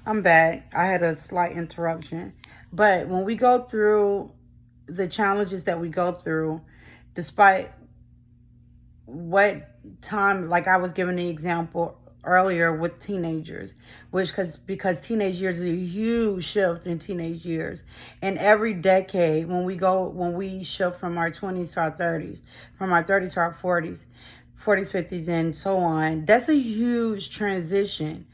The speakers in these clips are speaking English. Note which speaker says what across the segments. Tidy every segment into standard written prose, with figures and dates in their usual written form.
Speaker 1: I'm back. I had a slight interruption. But when we go through the challenges that we go through, despite what time, like I was giving the example earlier with teenagers, which because teenage years is a huge shift in teenage years. And every decade, when we shift from our 20s to our 30s, from our 30s to our 40s, 50s, and so on, that's a huge transition.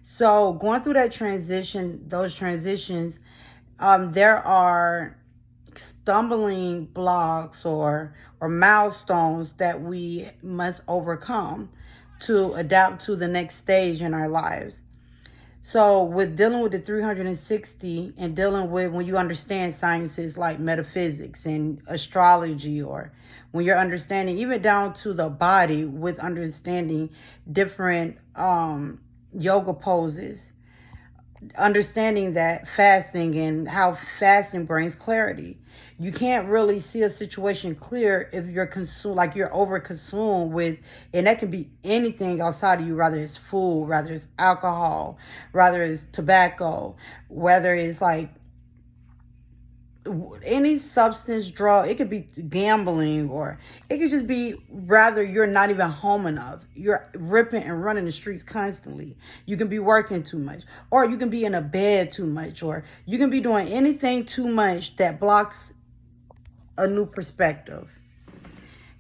Speaker 1: So going through that transition, those transitions, there are stumbling blocks or milestones that we must overcome to adapt to the next stage in our lives. So with dealing with the 360 and dealing with when you understand sciences like metaphysics and astrology, or when you're understanding even down to the body with understanding different yoga poses, understanding that fasting and how fasting brings clarity. You can't really see a situation clear if you're consumed, like you're over consumed with, and that can be anything outside of you, whether it's food, whether it's alcohol, whether it's tobacco, whether it's like any substance, drug. It could be gambling, or it could just be rather you're not even home enough. You're ripping and running the streets constantly. You can be working too much, or you can be in a bed too much, or you can be doing anything too much that blocks a new perspective.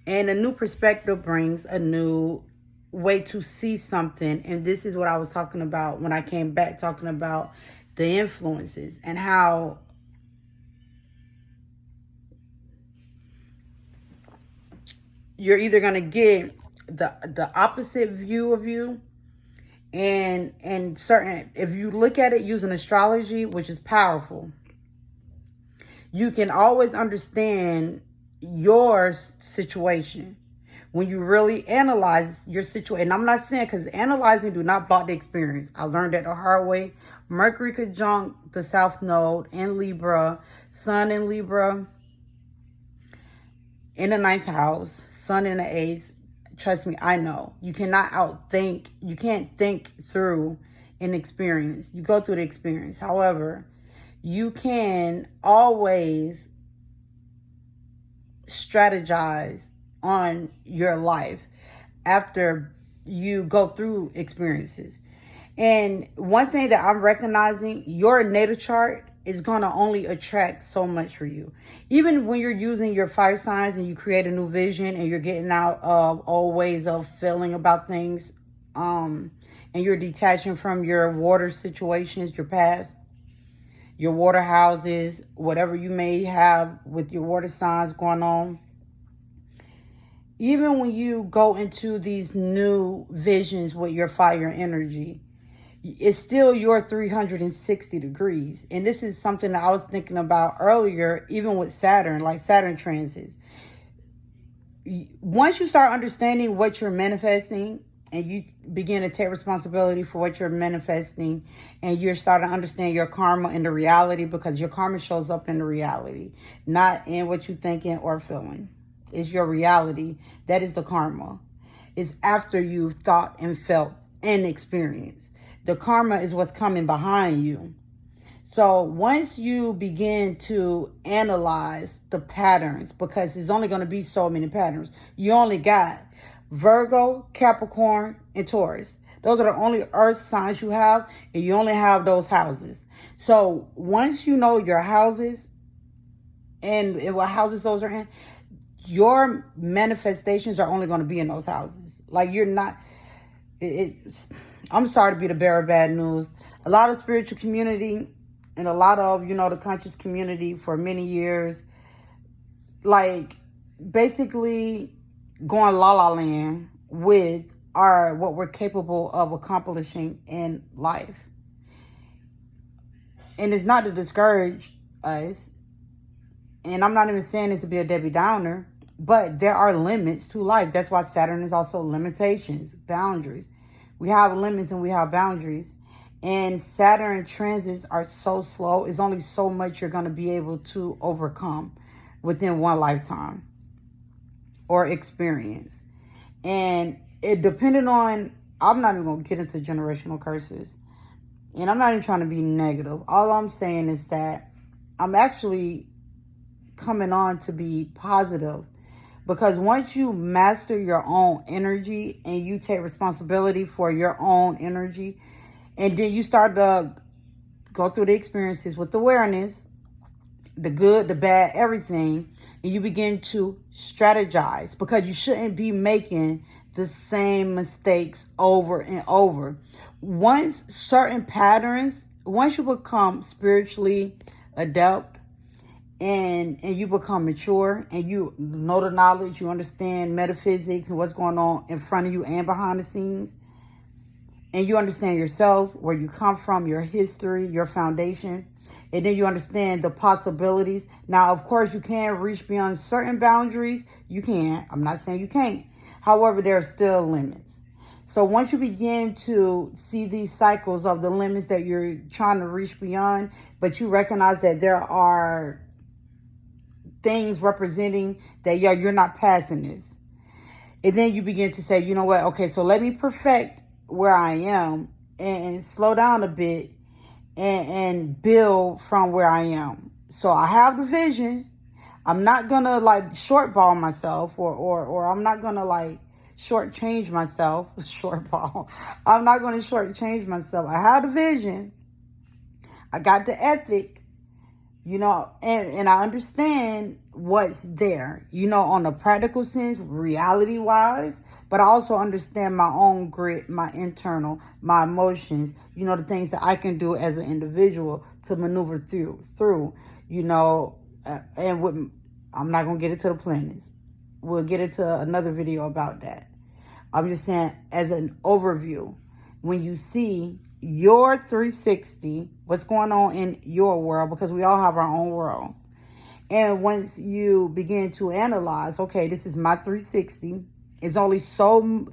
Speaker 1: And a new perspective brings a new way to see something. And this is what I was talking about when I came back, talking about the influences and how you're either going to get the opposite view of you, and certain, if you look at it using astrology, which is powerful, you can always understand your situation when you really analyze your situation. And I'm not saying, because analyzing do not block the experience. I learned that the hard way. Mercury conjunct the South Node in Libra, Sun in Libra in the 9th house, Sun in the 8th. Trust me, I know. You cannot outthink. You can't think through an experience. You go through the experience. However, you can always strategize on your life after you go through experiences. And one thing that I'm recognizing, your natal chart is going to only attract so much for you. Even when you're using your fire signs and you create a new vision and you're getting out of old ways of feeling about things, and you're detaching from your water situations, your past, your water houses, whatever you may have with your water signs going on. Even when you go into these new visions with your fire energy, it's still your 360 degrees. And this is something that I was thinking about earlier, even with Saturn, like Saturn transits. Once you start understanding what you're manifesting, and you begin to take responsibility for what you're manifesting, and you're starting to understand your karma and the reality, because your karma shows up in the reality, not in what you're thinking or feeling. It's your reality. That is the karma. It's after you've thought and felt and experienced. The karma is what's coming behind you. So once you begin to analyze the patterns, because there's only going to be so many patterns. You only got Virgo, Capricorn, and Taurus. Those are the only earth signs you have, and you only have those houses. So once you know your houses and what houses those are in, your manifestations are only going to be in those houses. Like, you're not, I'm sorry to be the bearer of bad news. A lot of spiritual community and a lot of, the conscious community for many years, like, basically going la la land with what we're capable of accomplishing in life. And it's not to discourage us, and I'm not even saying this to be a Debbie Downer, but there are limits to life. That's why Saturn is also limitations, boundaries. We have limits and we have boundaries. And Saturn transits are so slow. It's only so much you're going to be able to overcome within one lifetime or experience. And it depending on, I'm not even going to get into generational curses And I'm not even trying to be negative. All I'm saying is that I'm actually coming on to be positive. Because once you master your own energy and you take responsibility for your own energy, and then you start to go through the experiences with awareness, the good, the bad, everything, and you begin to strategize, because you shouldn't be making the same mistakes over and over. Once you become spiritually adept, and you become mature, and you know the knowledge, you understand metaphysics and what's going on in front of you and behind the scenes, and you understand yourself, where you come from, your history, your foundation, and then you understand the possibilities. Now, of course, you can reach beyond certain boundaries. You can. I'm not saying you can't. However, there are still limits. So once you begin to see these cycles of the limits that you're trying to reach beyond, but you recognize that there are things representing that, yeah, you're not passing this. And then you begin to say, you know what? Okay, so let me perfect where I am and slow down a bit and build from where I am. So I have the vision. I'm not going to like shortball myself or I'm not going to like shortchange myself. Shortball. I'm not going to shortchange myself. I have the vision. I got the ethic. And I understand what's there, on a practical sense, reality-wise, but I also understand my own grit, my internal, my emotions, the things that I can do as an individual to maneuver through, I'm not going to get into the planets. We'll get into another video about that. I'm just saying, as an overview, when you see your 360, what's going on in your world, because we all have our own world. And once you begin to analyze, okay, this is my 360. It's only so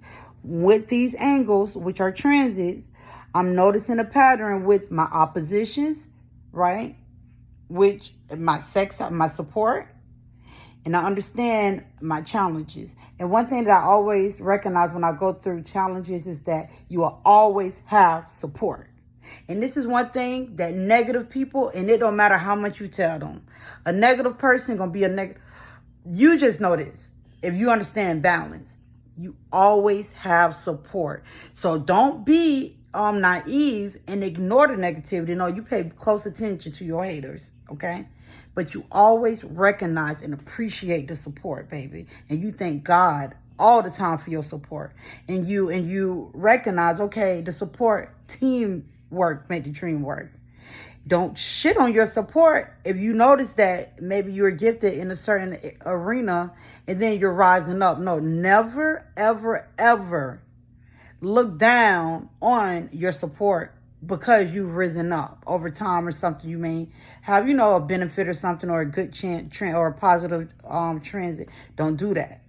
Speaker 1: with these angles, which are transits, I'm noticing a pattern with my oppositions, right? Which my support. And I understand my challenges. And one thing that I always recognize when I go through challenges is that you will always have support. And this is one thing that negative people, and it don't matter how much you tell them, a negative person going to be a negative. You just know this. If you understand balance, you always have support. So don't be naive and ignore the negativity. No, you pay close attention to your haters, okay? But you always recognize and appreciate the support, baby. And you thank God all the time for your support. And you recognize, okay, the support, teamwork make the dream work. Don't shit on your support if you notice that maybe you're gifted in a certain arena and then you're rising up. No, never, ever, ever look down on your support because you've risen up over time or something. You may have, a benefit or something, or a good trend or a positive transit. Don't do that.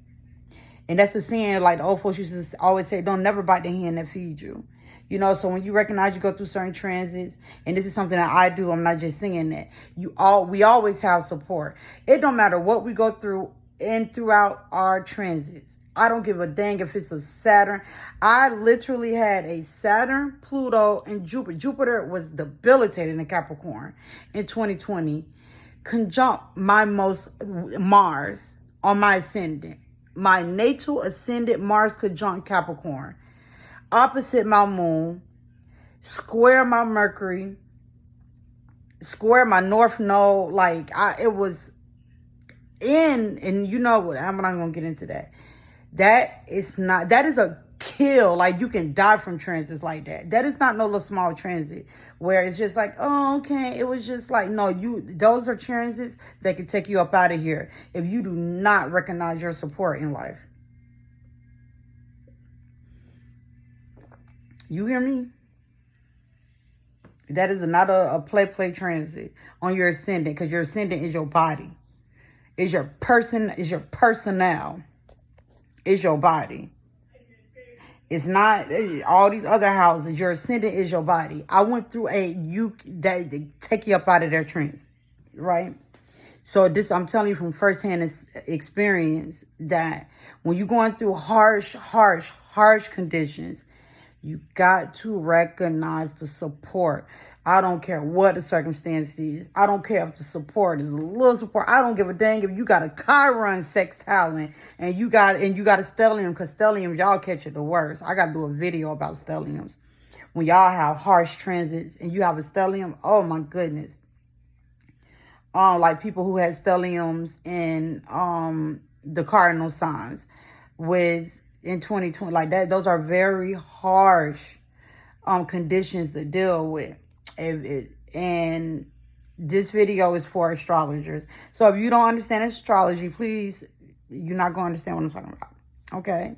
Speaker 1: And that's the saying, like the old folks used to always say, don't never bite the hand that feeds you. So when you recognize you go through certain transits, and this is something that I do, I'm not just saying that, we always have support. It don't matter what we go through and throughout our transits. I don't give a dang if it's a Saturn. I literally had a Saturn, Pluto, and Jupiter. Jupiter was debilitating in Capricorn in 2020. Conjunct my Mars on my ascendant. My natal ascendant Mars conjunct Capricorn. Opposite my moon. Square my Mercury. Square my North Node. It was and you know what? I'm not going to get into that. That is a kill. Like, you can die from transits like that. That is not no little small transit where it's just like, oh, okay. It was just like, no, those are transits that can take you up out of here if you do not recognize your support in life. You hear me? That is not a play transit on your ascendant, because your ascendant is your body. Is your personnel. Is your body. It's not all these other houses. Your ascendant is your body. I went through that take you up out of their trance, right? So this, I'm telling you from firsthand experience, that when you're going through harsh conditions, You got to recognize the support. I don't care what the circumstance is. I don't care if the support is a little support. I don't give a dang if you got a Chiron sextile and you got a stellium, because stelliums, y'all catch it the worst. I got to do a video about stelliums. When y'all have harsh transits and you have a stellium, oh my goodness. Like people who had stelliums in the cardinal signs in 2020, like that, those are very harsh conditions to deal with. And this video is for astrologers. So if you don't understand astrology, please, you're not going to understand what I'm talking about. Okay.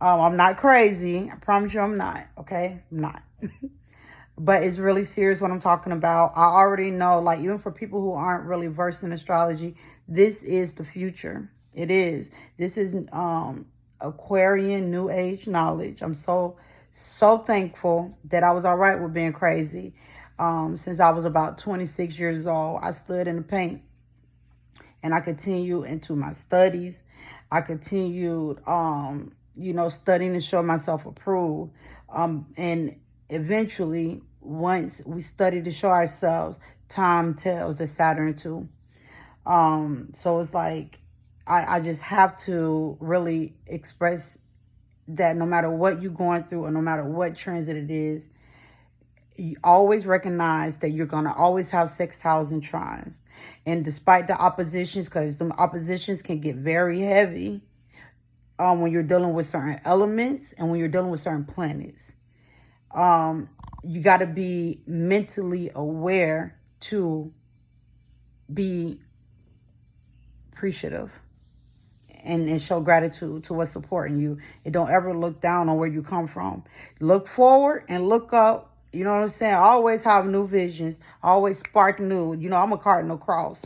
Speaker 1: I'm not crazy. I promise you I'm not. Okay. I'm not. But it's really serious what I'm talking about. I already know, like, even for people who aren't really versed in astrology, this is the future. It is. This is Aquarian New Age knowledge. I'm so thankful that I was all right with being crazy. Since I was about 26 years old, I stood in the paint and I continued into my studies. I continued, studying to show myself approved. And eventually, once we study to show ourselves, time tells the Saturn too. So it's like, I just have to really express that no matter what you're going through or no matter what transit it is, you always recognize that you're going to always have sextiles and trines. And despite the oppositions, because the oppositions can get very heavy when you're dealing with certain elements and when you're dealing with certain planets. You got to be mentally aware to be appreciative and show gratitude to what's supporting you. And don't ever look down on where you come from. Look forward and look up. You know what I'm saying? Always have new visions. Always spark new. I'm a cardinal cross.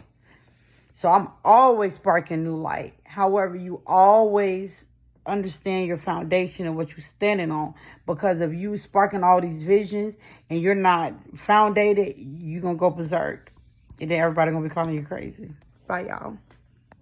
Speaker 1: So I'm always sparking new light. However, you always understand your foundation and what you're standing on. Because if you sparking all these visions and you're not founded, you're going to go berserk. And then everybody going to be calling you crazy. Bye, y'all.